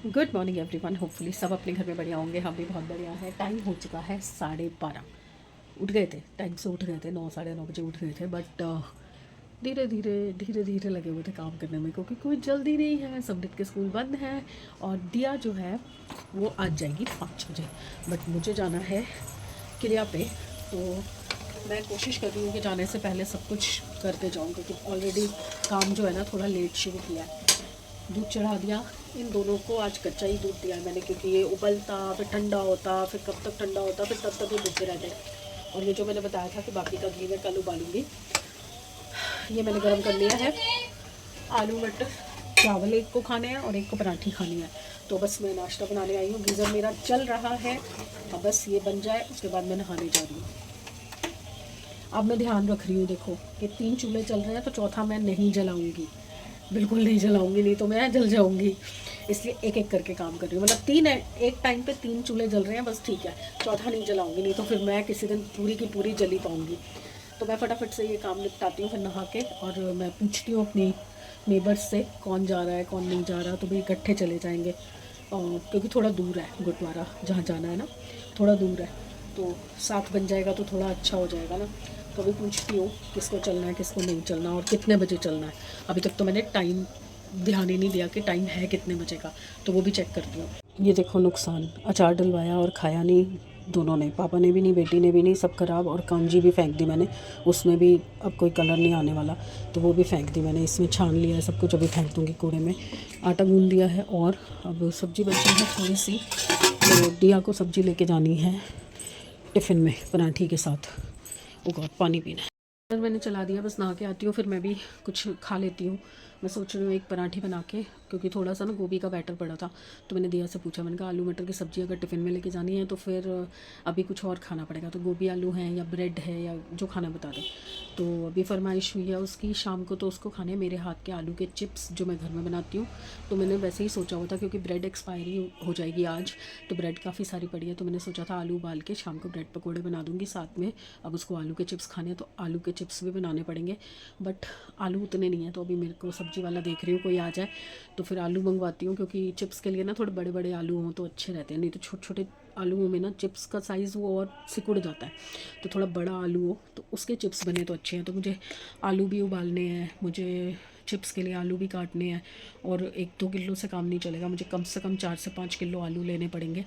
Good morning everyone. Hopefully सब अपने घर में बढ़िया होंगे, हम भी बहुत बढ़िया है। टाइम हो चुका है 12:30। उठ गए थे, टाइम से उठ गए थे, 9 9:30 बजे उठ गए थे। बट धीरे धीरे लगे हुए थे काम करने में, क्योंकि कोई जल्दी नहीं है। सबमिट के स्कूल बंद है और दिया जो है वो आज जाएगी 5 बजे। बट मुझे जाना है किलिया पे, तो मैं कोशिश कर रही हूँ कि जाने से पहले सब कुछ करके जाऊँ, क्योंकि ऑलरेडी काम जो है ना थोड़ा लेट शुरू किया है। दूध चढ़ा दिया इन दोनों को, आज कच्चा ही दूध दिया है मैंने, क्योंकि ये उबलता फिर ठंडा होता, फिर कब तक ठंडा होता, फिर तब तक ये भूखे रहते हैं। और ये जो मैंने बताया था कि बाकी का घी मैं कल उबालूंगी, ये मैंने गर्म कर लिया है। आलू मटर चावल एक को खाने हैं और एक को पराठी खानी है। तो बस मैं नाश्ता बनाने आई हूँ, गीज़र मेरा चल रहा है। अब बस ये बन जाए उसके बाद मैं नहाने जा रही हूँ। अब मैं ध्यान रख रही हूँ, देखो कि 3 चूल्हे चल रहे हैं, तो चौथा मैं नहीं जलाऊंगी, बिल्कुल नहीं जलाऊंगी, नहीं तो मैं जल जाऊंगी। इसलिए एक एक करके काम कर रही हूँ, मतलब तीन है एक टाइम पे 3 चूल्हे जल रहे हैं, बस ठीक है। चौथा नहीं जलाऊंगी, नहीं तो फिर मैं किसी दिन पूरी की पूरी जली पाऊंगी। तो मैं फटाफट से ये काम निपटाती हूँ, फिर नहा के, और मैं पूछती हूँ अपनी नेबर्स से कौन जा रहा है कौन नहीं जा रहा, तो भाई इकट्ठे चले जाएंगे। क्योंकि थोड़ा दूर है गुरुद्वारा जहाँ जाना है ना, थोड़ा दूर है, तो साथ बन जाएगा तो थोड़ा अच्छा हो जाएगा ना। तो अभी पूछती हूँ किसको चलना है किसको नहीं चलना और कितने बजे चलना है। अभी तक तो मैंने टाइम ध्यान ही नहीं दिया कि टाइम है कितने बजे का, तो वो भी चेक करती हूँ। ये देखो नुकसान, अचार डलवाया और खाया नहीं दोनों ने, पापा ने भी नहीं बेटी ने भी नहीं, सब खराब। और कांजी भी फेंक दी मैंने, उसमें भी अब कोई कलर नहीं आने वाला, तो वो भी फेंक दी मैंने। इसमें छान लिया है सब कुछ, अभी फेंक दूँगी कूड़े में। आटा गूँध दिया है और अब सब्ज़ी बची है थोड़ी सी, तो दिया को सब्ज़ी लेके जानी है टिफ़िन में पराठी के साथ। ओ गॉड, पानी पीना है। मैंने चला दिया, बस नहा के आती हूँ फिर मैं भी कुछ खा लेती हूँ। मैं सोच रही हूँ एक पराठी बना के, क्योंकि थोड़ा सा ना गोभी का बैटर पड़ा था, तो मैंने दिया से पूछा, मैंने कहा आलू मटर की सब्ज़ी अगर टिफ़िन में लेके जानी है तो फिर अभी कुछ और खाना पड़ेगा, तो गोभी आलू है या ब्रेड है या जो खाना बता दे। तो अभी फरमाइश हुई है उसकी शाम को, तो उसको खाने मेरे हाथ के आलू के चिप्स जो मैं घर में बनाती हूँ। तो मैंने वैसे ही सोचा हुआ था, क्योंकि ब्रेड एक्सपायरी हो जाएगी आज, तो ब्रेड काफ़ी सारी पड़ी है, तो मैंने सोचा था आलू उबाल के शाम को ब्रेड पकौड़े बना दूँगी साथ में। अब उसको आलू के चिप्स खाने हैं तो आलू के चिप्स भी बनाने पड़ेंगे, बट आलू उतने नहीं है, तो अभी मेरे को सब्ज़ी वाला देख रही हूँ कोई आ जाए तो फिर आलू मंगवाती हूँ, क्योंकि चिप्स के लिए ना थोड़े बड़े बड़े आलू हों तो अच्छे रहते हैं, नहीं तो छोटे छोटे आलूओं में ना चिप्स का साइज़ वो और सिकुड़ जाता है। तो थोड़ा बड़ा आलू हो तो उसके चिप्स बने तो अच्छे हैं। तो मुझे आलू भी उबालने हैं, मुझे चिप्स के लिए आलू भी काटने हैं, और 1-2 किलो से काम नहीं चलेगा, मुझे कम से कम 4 से 5 किलो आलू लेने पड़ेंगे,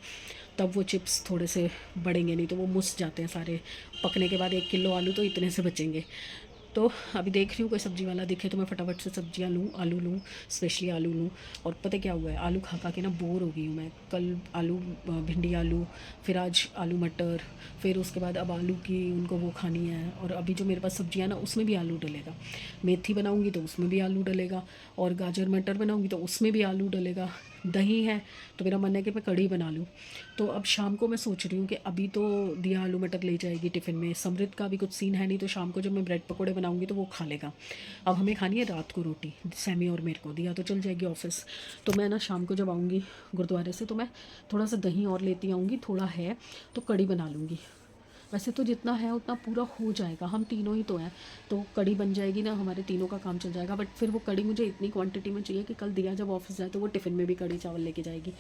तब वो चिप्स थोड़े से बढ़ेंगे, नहीं तो वो मुस जाते हैं सारे। पकने के बाद 1 किलो आलू तो इतने से बचेंगे। तो अभी देख रही हूँ कोई सब्ज़ी वाला दिखे तो मैं फटाफट से सब्जियाँ लूँ, आलू लूँ, स्पेशली आलू लूँ। और पता क्या हुआ है, आलू खा के ना बोर हो गई हूँ मैं। कल आलू भिंडी आलू, फिर आज आलू मटर, फिर उसके बाद अब आलू की उनको वो खानी है, और अभी जो मेरे पास सब्जियाँ ना उसमें भी आलू डलेगा। मेथी बनाऊँगी तो उसमें भी आलू डलेगा, और गाजर मटर बनाऊँगी तो उसमें भी आलू डलेगा। दही है तो मेरा मन है कि मैं कढ़ी बना लूँ। तो अब शाम को मैं सोच रही हूँ कि अभी तो दिया आलू मटर ले जाएगी टिफ़िन में, समृद्ध का भी कुछ सीन है नहीं, तो शाम को जब मैं ब्रेड पकोड़े बनाऊँगी तो वो खा लेगा। अब हमें खानी है रात को रोटी, सैमी और मेरे को। दिया तो चल जाएगी ऑफिस, तो मैं ना शाम को जब आऊँगी गुरुद्वारे से तो मैं थोड़ा सा दही और लेती आऊँगी, थोड़ा है तो कढ़ी बना लूँगी। वैसे तो जितना है उतना पूरा हो जाएगा, हम तीनों ही तो हैं, तो कड़ी बन जाएगी ना, हमारे तीनों का काम चल जाएगा। बट फिर वो कड़ी मुझे इतनी क्वांटिटी में चाहिए कि कल दिया जब ऑफिस जाए तो वो टिफ़िन में भी कड़ी चावल लेके जाएगी।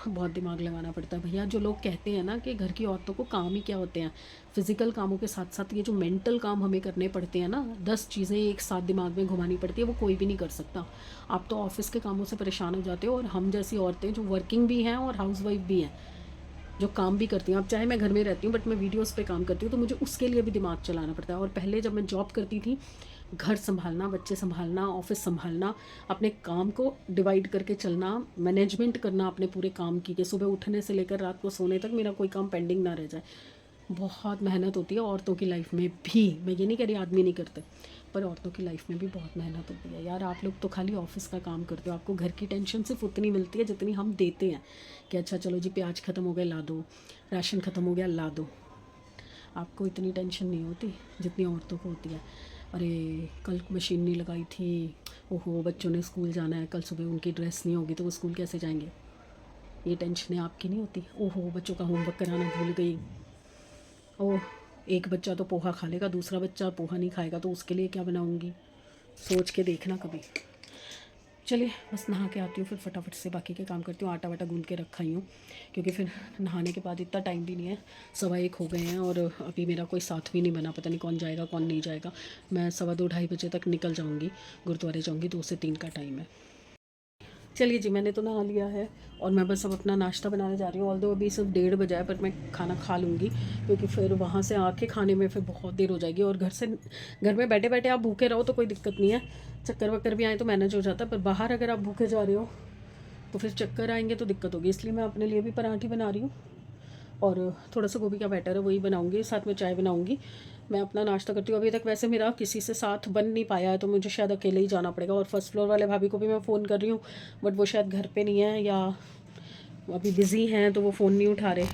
बहुत दिमाग लगाना पड़ता है भैया। जो लोग कहते हैं ना कि घर की औरतों को काम ही क्या होते हैं, फिज़िकल कामों के साथ साथ ये जो मेंटल काम हमें करने पड़ते हैं ना, 10 चीज़ें एक साथ दिमाग में घुमानी पड़ती है, वो कोई भी नहीं कर सकता। आप तो ऑफिस के कामों से परेशान हो जाते हो, और हम जैसी औरतें जो वर्किंग भी हैं और हाउसवाइफ भी हैं, जो काम भी करती हूँ। अब चाहे मैं घर में रहती हूँ बट मैं वीडियोस पे काम करती हूँ, तो मुझे उसके लिए भी दिमाग चलाना पड़ता है। और पहले जब मैं जॉब करती थी, घर संभालना, बच्चे संभालना, ऑफिस संभालना, अपने काम को डिवाइड करके चलना, मैनेजमेंट करना अपने पूरे काम की, कि सुबह उठने से लेकर रात को सोने तक मेरा कोई काम पेंडिंग ना रह जाए। बहुत मेहनत होती है औरतों की लाइफ में भी, मैं ये नहीं कह रही आदमी नहीं करते, पर औरतों की लाइफ में भी बहुत मेहनत होती है यार। आप लोग तो खाली ऑफिस का काम करते हो, आपको घर की टेंशन सिर्फ उतनी मिलती है जितनी हम देते हैं, कि अच्छा चलो जी प्याज ख़त्म हो गए ला दो, राशन ख़त्म हो गया ला दो। आपको इतनी टेंशन नहीं होती जितनी औरतों को होती है। अरे कल मशीन नहीं लगाई थी, ओहो बच्चों ने स्कूल जाना है, कल सुबह उनकी ड्रेस नहीं होगी तो वो स्कूल कैसे जाएंगे, ये टेंशनें आपकी नहीं होती। ओहो बच्चों का होमवर्क कराना भूल गई, ओह एक बच्चा तो पोहा खा लेगा, दूसरा बच्चा पोहा नहीं खाएगा, तो उसके लिए क्या बनाऊंगी, सोच के देखना कभी। चलिए बस नहा के आती हूँ, फिर फटाफट से बाकी के काम करती हूँ। आटा वाटा गूंद के रखा ही हूँ, क्योंकि फिर नहाने के बाद इतना टाइम भी नहीं है, 1:15 हो गए हैं और अभी मेरा कोई साथ भी नहीं बना, पता नहीं कौन जाएगा कौन नहीं जाएगा। मैं 2:15 ढाई बजे तक निकल जाऊँगी, गुरुद्वारे जाऊँगी, 2 से 3 का टाइम है। चलिए जी, मैंने तो नहा लिया है और मैं बस अब अपना नाश्ता बनाने जा रही हूँ। ऑल्दो अभी सिर्फ 1:30 बजा है, पर मैं खाना खा लूँगी, क्योंकि फिर वहाँ से आके खाने में फिर बहुत देर हो जाएगी। और घर में बैठे बैठे आप भूखे रहो तो कोई दिक्कत नहीं है, चक्कर वक्कर भी आए तो मैनेज हो जाता है, पर बाहर अगर आप भूखे जा रहे हो तो फिर चक्कर आएंगे तो दिक्कत होगी। इसलिए मैं अपने लिए भी पराठे बना रही हूँ और थोड़ा सा गोभी का बैटर है वही बनाऊँगी, साथ में चाय बनाऊँगी। मैं अपना नाश्ता करती हूँ। अभी तक वैसे मेरा किसी से साथ बन नहीं पाया है, तो मुझे शायद अकेले ही जाना पड़ेगा। और फर्स्ट फ्लोर वाले भाभी को भी मैं फ़ोन कर रही हूँ, बट वो शायद घर पे नहीं है या अभी बिज़ी हैं, तो वो फ़ोन नहीं उठा रहे।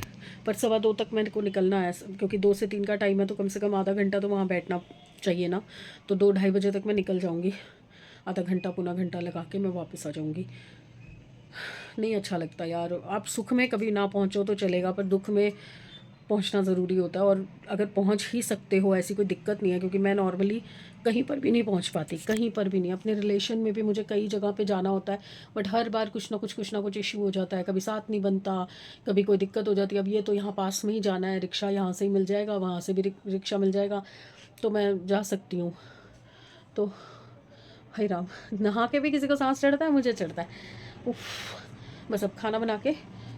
पर 2:15 तक मेरे को निकलना है, क्योंकि 2 से 3 का टाइम है, तो कम से कम आधा घंटा तो वहाँ बैठना चाहिए ना। तो 2 ढाई बजे तक मैं निकल जाऊँगी, आधा घंटा पौना घंटा लगा के मैं वापस आ जाऊँगी। नहीं अच्छा लगता यार, आप सुख में कभी ना पहुँचो तो चलेगा, पर दुख में पहुंचना ज़रूरी होता है। और अगर पहुंच ही सकते हो ऐसी कोई दिक्कत नहीं है, क्योंकि मैं नॉर्मली कहीं पर भी नहीं पहुंच पाती, कहीं पर भी नहीं। अपने रिलेशन में भी मुझे कई जगह पे जाना होता है, बट हर बार कुछ ना कुछ इशू हो जाता है। कभी साथ नहीं बनता, कभी कोई दिक्कत हो जाती है। अब ये तो यहाँ पास में ही जाना है, रिक्शा यहाँ से ही मिल जाएगा, वहाँ से भी रिक्शा मिल जाएगा, तो मैं जा सकती हूँ। तो भाई राम, नहा के भी किसी को सांस चढ़ता है, मुझे चढ़ता है। उफ, बस अब खाना बना के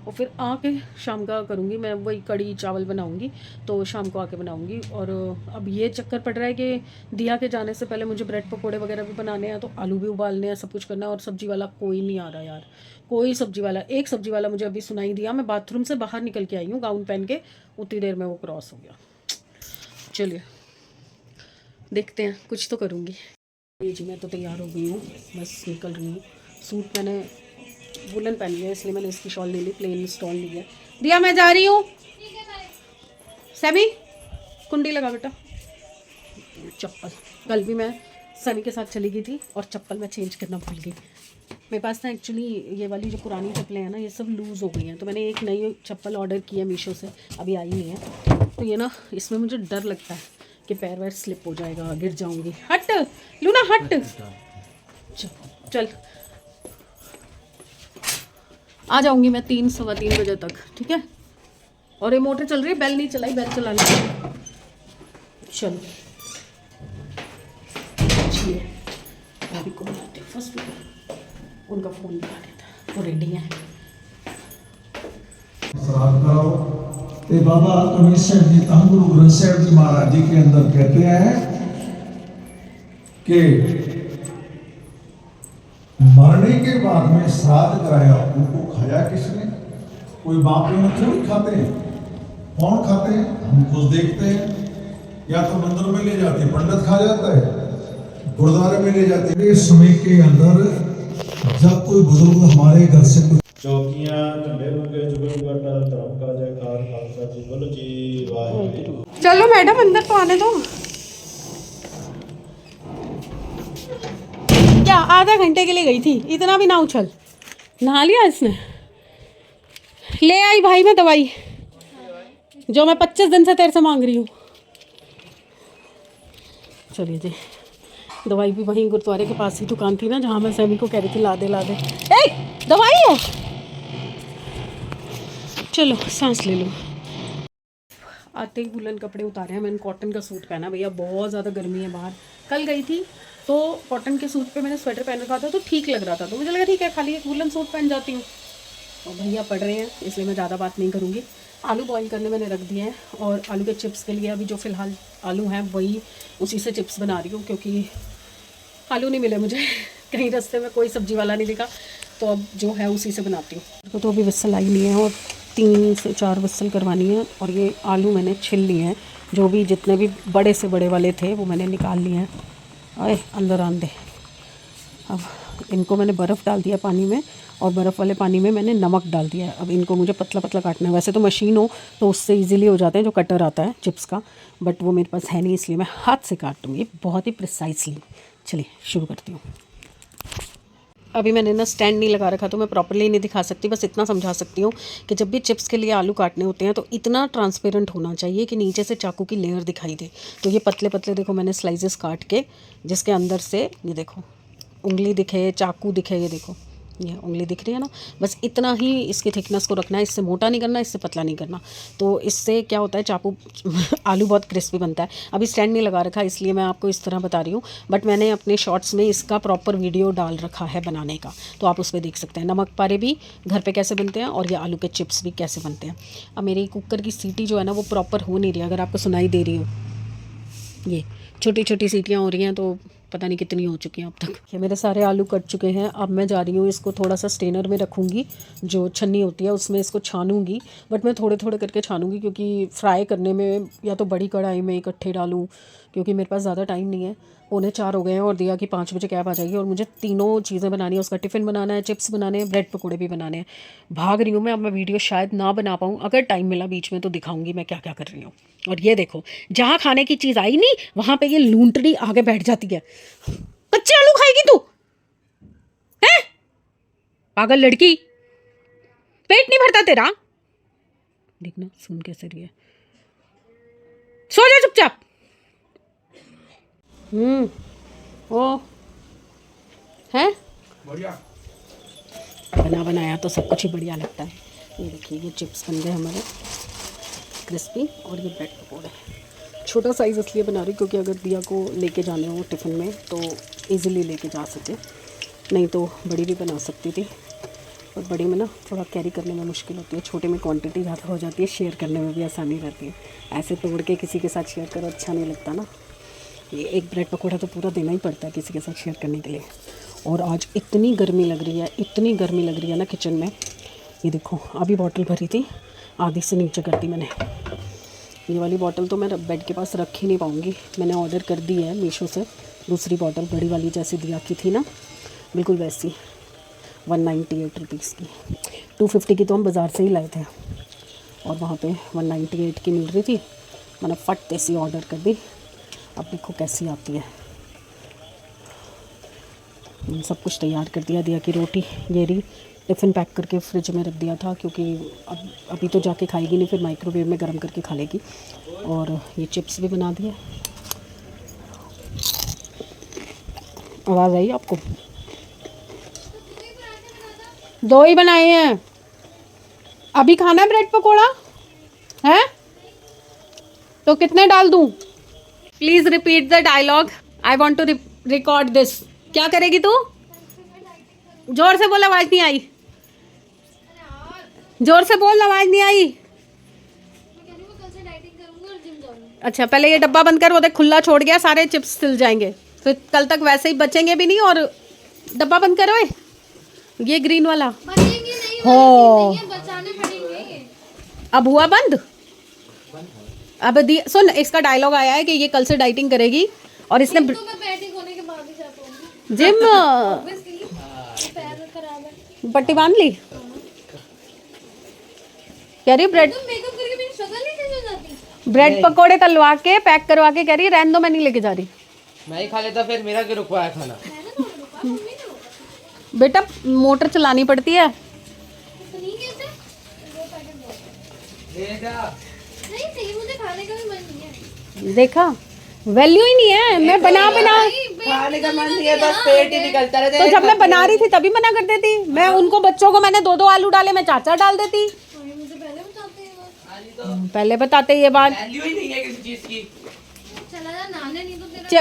और फिर आके शाम का करूँगी। मैं वही कड़ी चावल बनाऊँगी, तो शाम को आके बनाऊँगी। और अब ये चक्कर पड़ रहा है कि दिया के जाने से पहले मुझे ब्रेड पकोड़े वगैरह भी बनाने हैं, तो आलू भी उबालने हैं, सब कुछ करना है। और सब्ज़ी वाला कोई नहीं आ रहा यार, कोई सब्ज़ी वाला। एक सब्ज़ी वाला मुझे अभी सुनाई दिया, मैं बाथरूम से बाहर निकल के आई हूँ गाउन पहन के, उतनी देर में वो क्रॉस हो गया। चलिए देखते हैं, कुछ तो करूँगी। जी मैं तो तैयार हो गई हूँ, बस निकल रही हूँ। सूट मैंने वुलन पहन लिया, इसलिए मैंने इसकी शॉल ले ली, प्लेन स्टॉल ली है। दिया मैं जा रही हूँ, सभी कुंडी लगा बेटा। चप्पल कल भी मैं सनी के साथ चली गई थी और चप्पल मैं चेंज करना भूल गई। मेरे पास ना एक्चुअली ये वाली जो पुरानी चप्पलें हैं ना, ये सब लूज़ हो गई हैं, तो मैंने एक नई चप्पल ऑर्डर की है मीशो से, अभी आई नहीं है। तो ये ना, इसमें मुझे डर लगता है कि पैर वैर स्लिप हो जाएगा, गिर जाऊँगी। हट लूना हट, चल आ जाऊँगी मैं 3 सवा 3 बजे तक, ठीक है। और ये मोटर चल रही है, बेल नहीं चलाई, बेल चला ली। चलो भाभी को बुलाते फर्स्ट, उनका फ़ोन लगा देता, वो रेडी है। ये बाबा कमिश्नर जी धन गुरु ग्रंथ साहिब जी महाराज जी के अंदर कहते हैं कि मरने के बाद में श्राद्ध कराया, उनको खाया किसने? कोई बाप ने थोड़ी खाते हैं। कौन खाते हैं? हम खुद देखते हैं, या तो मंदिर में ले जाते हैं, पंडित खा जाता है, गुरुद्वारे में ले जाते हैं। इस समय के अंदर जब कोई बुजुर्ग हमारे घर से कुछ चौकियां झंडे मुर्गे जुगल गटा धर्म का जयकार खालसा जी बोलो जी वाहिगुरू। चलो मैडम अंदर तो आने दो। क्या आधा घंटे के लिए गई थी, इतना भी ना उछल। नहा लिया इसने? ले आई भाई मैं दवाई, जो मैं 25 दिन से तेरे से मांग रही हूँ। चलिए जी, दवाई भी वहीं गुरुद्वारे के पास ही दुकान थी ना, जहाँ मैं सैमी को कह रही थी ला दे ला दे। ए दवाई है, चलो सांस ले लो। आते ही वुलन कपड़े उतारे हैं, मैंने कॉटन का सूट पहना, भैया बहुत ज़्यादा गर्मी है बाहर। कल गई थी तो कॉटन के सूट पे मैंने स्वेटर पहन रखा था, तो ठीक लग रहा था, तो मुझे लगा ठीक है खाली एक वुलन सूट पहन जाती हूँ। और भैया पढ़ रहे हैं, इसलिए मैं ज़्यादा बात नहीं करूँगी। आलू बॉईल करने मैंने रख दिए हैं, और आलू के चिप्स के लिए अभी जो फ़िलहाल आलू हैं वही उसी से चिप्स बना रही हूँ, क्योंकि आलू नहीं मिले मुझे कहीं रास्ते में, कोई सब्ज़ी वाला नहीं दिखा, तो अब जो है उसी से बनाती हूँ। तो अभी विसल आई नहीं है और 3 से 4 विसल करवानी है। और ये आलू मैंने छिल लिए हैं, जो भी जितने भी बड़े से बड़े वाले थे वो मैंने निकाल लिए हैं। आए अंदर आन दे। अब इनको मैंने बर्फ़ डाल दिया पानी में, और बर्फ़ वाले पानी में मैंने नमक डाल दिया है। अब इनको मुझे पतला पतला काटना है। वैसे तो मशीन हो तो उससे इजीली हो जाते हैं, जो कटर आता है चिप्स का, बट वो मेरे पास है नहीं, इसलिए मैं हाथ से काटूँगी बहुत ही प्रिसाइसली। चलिए शुरू करती हूँ। अभी मैंने ना स्टैंड नहीं लगा रखा, तो मैं प्रॉपर्ली नहीं दिखा सकती, बस इतना समझा सकती हूँ कि जब भी चिप्स के लिए आलू काटने होते हैं तो इतना ट्रांसपेरेंट होना चाहिए कि नीचे से चाकू की लेयर दिखाई दे। तो ये पतले पतले देखो मैंने स्लाइसेस काट के, जिसके अंदर से ये देखो उंगली दिखे, चाकू दिखे, ये देखो ये उंगली दिख रही है ना, बस इतना ही इसकी थिकनेस को रखना है। इससे मोटा नहीं करना, इससे पतला नहीं करना। तो इससे क्या होता है, चाकू आलू बहुत क्रिस्पी बनता है। अभी स्टैंड नहीं लगा रखा इसलिए मैं आपको इस तरह बता रही हूँ, बट मैंने अपने शॉर्ट्स में इसका प्रॉपर वीडियो डाल रखा है बनाने का, तो आप उस पर देख सकते हैं। नमक पारे भी घर पे कैसे बनते हैं और ये आलू के चिप्स भी कैसे बनते हैं। अब मेरी कुकर की सीटी जो है ना वो प्रॉपर हो नहीं रही, अगर आपको सुनाई दे रही हो, ये छोटी छोटी सीटियाँ हो रही हैं, तो पता नहीं कितनी हो चुकी हैं अब तक। ये मेरे सारे आलू कट चुके हैं। अब मैं जा रही हूँ इसको थोड़ा सा स्ट्रेनर में रखूँगी, जो छन्नी होती है उसमें इसको छानूँगी, बट मैं थोड़े थोड़े करके छानूँगी, क्योंकि फ्राई करने में या तो बड़ी कढ़ाई में इकट्ठे डालूँ, क्योंकि मेरे पास ज़्यादा टाइम नहीं है। 3:45 हो गए हैं और दिया कि 5 बजे कैब आ जाएगी और मुझे तीनों चीज़ें बनानी है। उसका टिफ़िन बनाना है, चिप्स बनाने हैं, ब्रेड पकौड़े भी बनाने हैं। भाग रही हूँ मैं। अब मैं वीडियो शायद ना बना पाऊँ, अगर टाइम मिला बीच में तो दिखाऊंगी मैं क्या क्या कर रही हूँ। और ये देखो, जहाँ खाने की चीज़ आई नहीं वहाँ पे ये लूंटड़ी आगे बैठ जाती है। कच्चे आलू खाएगी तू है, पागल लड़की, पेट नहीं भरता तेरा। देखना सुन कैसे रही है, सो जा चुपचाप। ओ है बढ़िया, बना बनाया तो सब कुछ ही बढ़िया लगता है। ये देखिए, ये चिप्स बन गए हमारे क्रिस्पी, और ये ब्रेड पकौड़े। छोटा साइज़ इसलिए बना रही क्योंकि अगर दिया को लेके जाने हो टिफ़िन में तो इजीली लेके जा सके, नहीं तो बड़ी भी बना सकती थी, और बड़ी में ना थोड़ा कैरी करने में मुश्किल होती है, छोटे में क्वांटिटी ज़्यादा हो जाती है, शेयर करने में भी आसानी रहती है। ऐसे तोड़ के किसी के साथ शेयर करो, अच्छा नहीं लगता ना। ये एक ब्रेड पकौड़ा तो पूरा देना ही पड़ता है किसी के साथ शेयर करने के लिए। और आज इतनी गर्मी लग रही है, इतनी गर्मी लग रही है ना किचन में। ये देखो, अभी बॉटल भरी थी, आधी से नीचे कर दी मैंने। ये वाली बॉटल तो मैं बेड के पास रख ही नहीं पाऊँगी, मैंने ऑर्डर कर दी है मीशो से। दूसरी बॉटल बड़ी वाली जैसी दिया की थी ना, बिल्कुल वैसी, 198 रुपीज़ की। 250 की तो हम बाज़ार से ही लाए थे, और वहाँ पे 198 की मिल रही थी। मैंने फट ऐसी ऑर्डर कर दी। अब देखो कैसी आती है। सब कुछ तैयार कर दिया। दिया की रोटी ये रही, टिफ़िन पैक करके फ्रिज में रख दिया था, क्योंकि अब अभी तो जाके खाएगी नहीं, फिर माइक्रोवेव में गर्म करके खा लेगी। और ये चिप्स भी बना दिए। आवाज़ आई आपको? 2 ही बनाए हैं। अभी खाना है ब्रेड पकौड़ा है तो कितने डाल दूं? Please repeat the dialogue, I want to record this. क्या करेगी तू? जोर से बोल, आवाज़ नहीं आई। जोर से बोल, आवाज़ नहीं आई। अच्छा, पहले ये डब्बा बंद कर, वो देख खुला छोड़ गया, सारे चिप्स सिल जाएंगे, फिर कल तक वैसे ही बचेंगे भी नहीं। और डब्बा बंद करो, ये ग्रीन वाला हो। अब हुआ बंद। अब सुन, इसका डायलॉग आया है कि ये कल से डाइटिंग करेगी, और इसने जिम पट्टी बांध ली। कह रही ब्रेड पकोड़े तलवा के पैक करवा के कह रही रहने दो, मैं नहीं लेके जा रही। मैं ही खा लेता, फिर मेरा क्यों रुकवाया खाना? बेटा मोटर चलानी पड़ती है। देखा, वैल्यू ही नहीं है। मैं बना खाने का मन नहीं है, बस पेट ही निकलता रहता है। तो जब मैं बना रही थी तभी मना कर देती। मैं उनको बच्चों को मैंने 2-2 आलू डाले, मैं 4-4 डाल देती। पहले बताते ये बात। वैल्यू ही नहीं है किसी चीज की।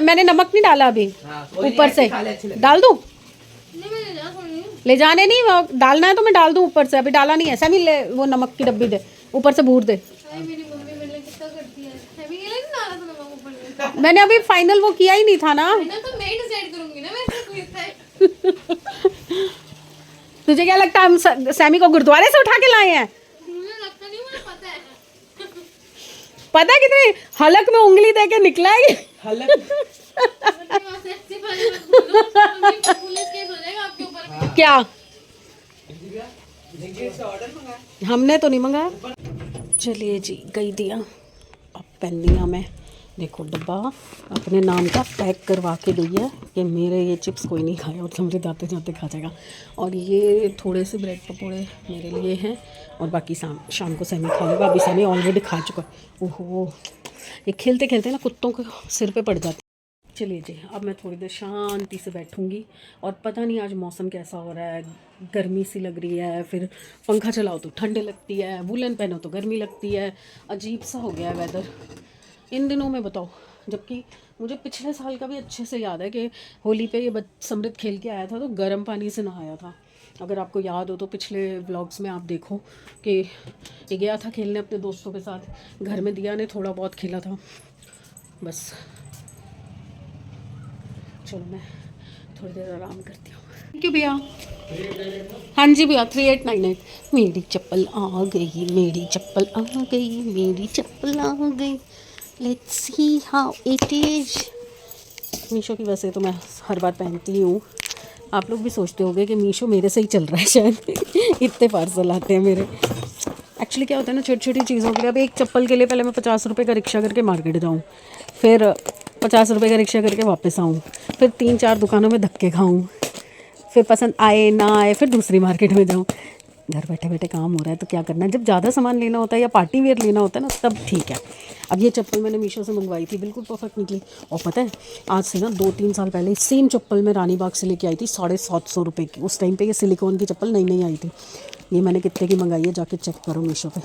मैंने नमक नहीं डाला अभी, ऊपर से डाल दूं? ले जाने नहीं, वो डालना है तो मैं डाल दूं ऊपर से। अभी डाला नहीं है। सैमी ले वो नमक की डब्बी दे, ऊपर से भूर दे। मैंने अभी फाइनल वो किया ही नहीं था ना। तुझे क्या लगता है हम सैमी को गुरुद्वारे से उठा के लाए हैं? पता है कितनी हलक में उंगली दे के निकला है क्या? हमने तो नहीं मंगाया। चलिए जी, गई दिया। अब पेन दिया मैं, देखो डब्बा अपने नाम का पैक करवा के गई है कि मेरे ये चिप्स कोई नहीं खाए और समझे जाते जाते खा जाएगा। और ये थोड़े से ब्रेड पकोड़े मेरे लिए हैं, और बाकी शाम को सैमी खा लेगा। अभी सैमी ऑलरेडी खा चुका है। ओहो, ये खेलते खेलते ना कुत्तों को सिर पे पड़ जाते। चलिए जी, अब मैं थोड़ी देर शांति से बैठूंगी। और पता नहीं आज मौसम कैसा हो रहा है, गर्मी सी लग रही है, फिर पंखा चलाओ तो ठंड लगती है, वुलन पहनो तो गर्मी लगती है, अजीब सा हो गया है वेदर इन दिनों में, बताओ। जबकि मुझे पिछले साल का भी अच्छे से याद है कि होली पे ये समृद्ध खेल के आया था तो गर्म पानी से नहाया था। अगर आपको याद हो तो पिछले व्लॉग्स में आप देखो कि ये गया था खेलने अपने दोस्तों के साथ, घर में दिया ने थोड़ा बहुत खेला था बस। चलो मैं थोड़ी देर आराम करती हूँ। थैंक यू भैया। हाँ जी भैया 3898। मेरी चप्पल आ गई, मेरी चप्पल आ गई, मेरी चप्पल आ गई। Let's see how it is. Meesho की वैसे तो मैं हर बार पहनती हूँ। आप लोग भी सोचते होंगे कि मीशो मेरे से ही चल रहा है शायद इतने पार्सल आते हैं मेरे। एक्चुअली क्या होता है ना, छोटी छोटी चीज़ों के लिए, अब एक चप्पल के लिए पहले मैं 50 रुपये का रिक्शा करके मार्केट जाऊँ, फिर 50 रुपये का रिक्शा करके वापस आऊँ, फिर 3-4 दुकानों में धक्के खाऊँ, फिर पसंद आए ना आए फिर दूसरी मार्केट में जाऊँ। घर बैठे बैठे काम हो रहा है तो क्या करना है। जब ज़्यादा सामान लेना होता है या पार्टी वेयर लेना होता है ना, तब ठीक है। अब ये चप्पल मैंने मीशो से मंगवाई थी, बिल्कुल परफेक्ट निकली। और पता है आज से ना 2-3 साल पहले सेम चप्पल मैं रानी बाग से लेके आई थी 750 रुपये की। उस टाइम पे ये सिलिकॉन की चप्पल नई नई आई थी। ये मैंने कितने की मंगाई है, जाके चेक करो मीशो पे।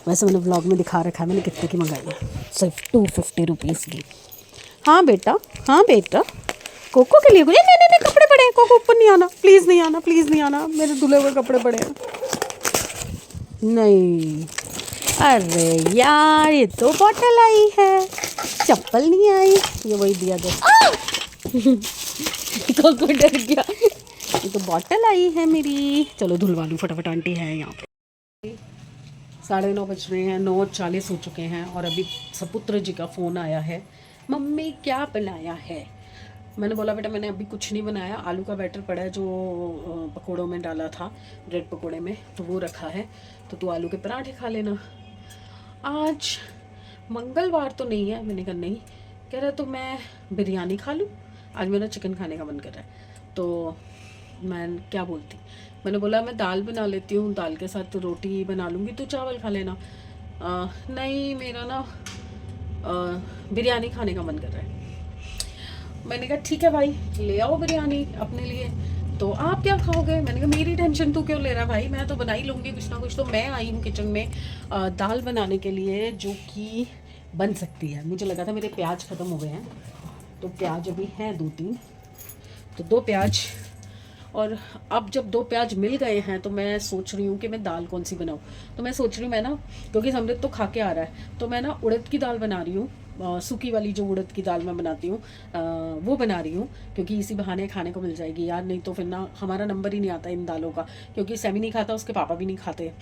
वैसे मैंने व्लॉग में दिखा रखा है मैंने कितने की मंगाई है, सिर्फ 250 रुपीज़ की। हाँ बेटा, हाँ बेटा, कोको के लिए बोले नहीं कपड़े पड़े हैं, कोको ऊपर नहीं आना, प्लीज़ नहीं आना, प्लीज़ नहीं आना, मेरे धुले हुए कपड़े पड़े हैं। नहीं, अरे यार ये तो बॉटल आई है, चप्पल नहीं आई। ये वही दिया दे कोको डर गया। ये तो बॉटल आई है मेरी। चलो धुलवा लूँ फटाफट, आंटी है यहाँ पे। 9:30 बज रहे हैं, 9:40 हो चुके हैं और अभी सपुत्र जी का फ़ोन आया है, मम्मी क्या बनाया है। मैंने बोला बेटा मैंने अभी कुछ नहीं बनाया, आलू का बैटर पड़ा है जो पकोड़ों में डाला था, ब्रेड पकोड़े में, तो वो रखा है, तो तू आलू के पराठे खा लेना। आज मंगलवार तो नहीं है, मैंने कहा नहीं। कह रहा तो मैं बिरयानी खा लूँ, आज मेरा चिकन खाने का मन कर रहा है। तो मैं क्या बोलती, मैंने बोला मैं दाल बना लेती हूँ, दाल के साथ रोटी बना लूँगी, तू चावल खा लेना। नहीं मेरा ना बिरयानी खाने का मन कर रहा है। मैंने कहा ठीक है भाई ले आओ बिरयानी अपने लिए, तो आप क्या खाओगे। मैंने कहा मेरी टेंशन तू क्यों ले रहा है भाई, मैं तो बना ही लूँगी कुछ ना कुछ। तो मैं आई हूँ किचन में दाल बनाने के लिए जो कि बन सकती है। मुझे लगा था मेरे प्याज ख़त्म हो गए हैं, तो प्याज अभी हैं 2-3, तो 2 प्याज। और अब जब 2 प्याज मिल गए हैं तो मैं सोच रही हूँ कि मैं दाल कौन सी बनाऊँ। तो मैं सोच रही हूँ मैं ना, क्योंकि समृद्ध तो खा के आ रहा है, तो मैं ना उड़द की दाल बना रही हूँ, सूखी वाली जो उड़द की दाल मैं बनाती हूँ वो बना रही हूँ, क्योंकि इसी बहाने खाने को मिल जाएगी यार। नहीं तो फिर ना हमारा नंबर ही नहीं आता इन दालों का, क्योंकि सैमी नहीं खाता, उसके पापा भी नहीं खाते।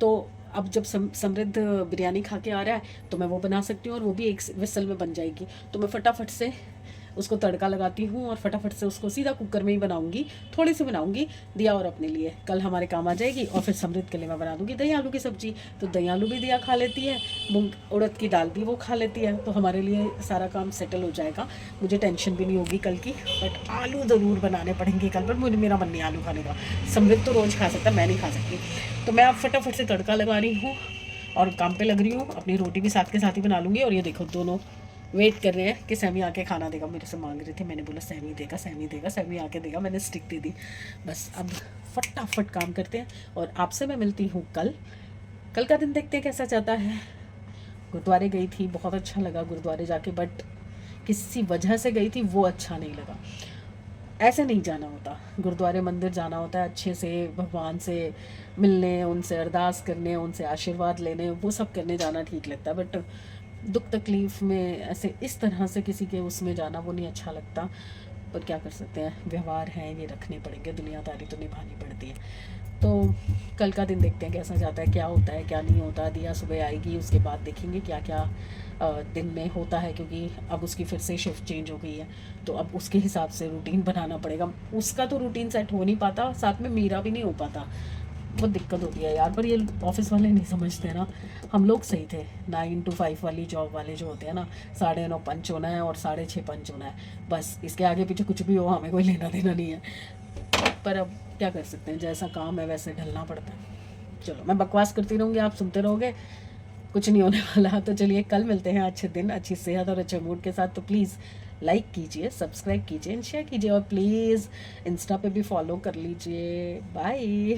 तो अब जब समृद्ध बिरयानी खा के आ रहा है तो मैं वो बना सकती हूँ, और वो भी 1 विसल में बन जाएगी। तो मैं फटाफट से उसको तड़का लगाती हूँ और फटाफट से उसको सीधा कुकर में ही बनाऊंगी, थोड़ी सी बनाऊंगी दिया और अपने लिए, कल हमारे काम आ जाएगी। और फिर समृद्ध के लिए मैं बना दूंगी दही आलू की सब्जी, तो दही आलू भी दिया खा लेती है, मूंग उड़द की दाल भी वो खा लेती है, तो हमारे लिए सारा काम सेटल हो जाएगा। मुझे टेंशन भी नहीं होगी कल की। बट आलू ज़रूर बनाने पड़ेंगे कल, पर मुझे मेरा मन नहीं आलू खाने का। समृद्ध तो रोज़ खा सकता, मैं नहीं खा सकती। तो मैं अब फटाफट से तड़का लगा रही हूँ और काम पे लग रही हूँ। अपनी रोटी भी साथ के साथ ही बना लूँगी। और ये देखो दोनों वेट कर रहे हैं कि सैमी आके खाना देगा, मेरे से मांग रही थी। मैंने बोला सैमी देगा, सैमी देगा, सैमी आके देगा, मैंने स्टिक दे दी। बस अब फटाफट काम करते हैं और आपसे मैं मिलती हूँ कल का दिन देखते हैं कैसा जाता है। गुरुद्वारे गई थी, बहुत अच्छा लगा गुरुद्वारे जाके, बट किसी वजह से गई थी वो अच्छा नहीं लगा। ऐसे नहीं जाना होता, गुरुद्वारे मंदिर जाना होता है अच्छे से, भगवान से मिलने, उनसे अरदास करने, उनसे आशीर्वाद लेने, वो सब करने जाना ठीक लगता है। बट दुख तकलीफ़ में ऐसे इस तरह से किसी के उसमें जाना वो नहीं अच्छा लगता। पर क्या कर सकते हैं, व्यवहार हैं ये रखने पड़ेंगे, दुनियादारी तो निभानी पड़ती है। तो कल का दिन देखते हैं कैसा जाता है, क्या होता है क्या नहीं होता। दिया सुबह आएगी, उसके बाद देखेंगे क्या क्या दिन में होता है, क्योंकि अब उसकी फिर से शिफ्ट चेंज हो गई है, तो अब उसके हिसाब से रूटीन बनाना पड़ेगा। उसका तो रूटीन सेट हो नहीं पाता, साथ में मेरा भी नहीं हो पाता, बहुत दिक्कत होती है यार। पर ये ऑफिस वाले नहीं समझते ना, हम लोग सही थे। 9 to 5 वाली जॉब वाले जो होते हैं ना, 9:30 पंच होना है और 6:30 पंच होना है, बस इसके आगे पीछे कुछ भी हो हमें कोई लेना देना नहीं है। पर अब क्या कर सकते हैं, जैसा काम है वैसे ढलना पड़ता है। चलो मैं बकवास करती रहूँगी, आप सुनते रहोगे, कुछ नहीं होने वाला। तो चलिए कल मिलते हैं अच्छे दिन, अच्छी सेहत और अच्छे मूड के साथ। तो प्लीज़ लाइक कीजिए, सब्सक्राइब कीजिए, शेयर कीजिए और प्लीज़ इंस्टा पे भी फॉलो कर लीजिए। बाय।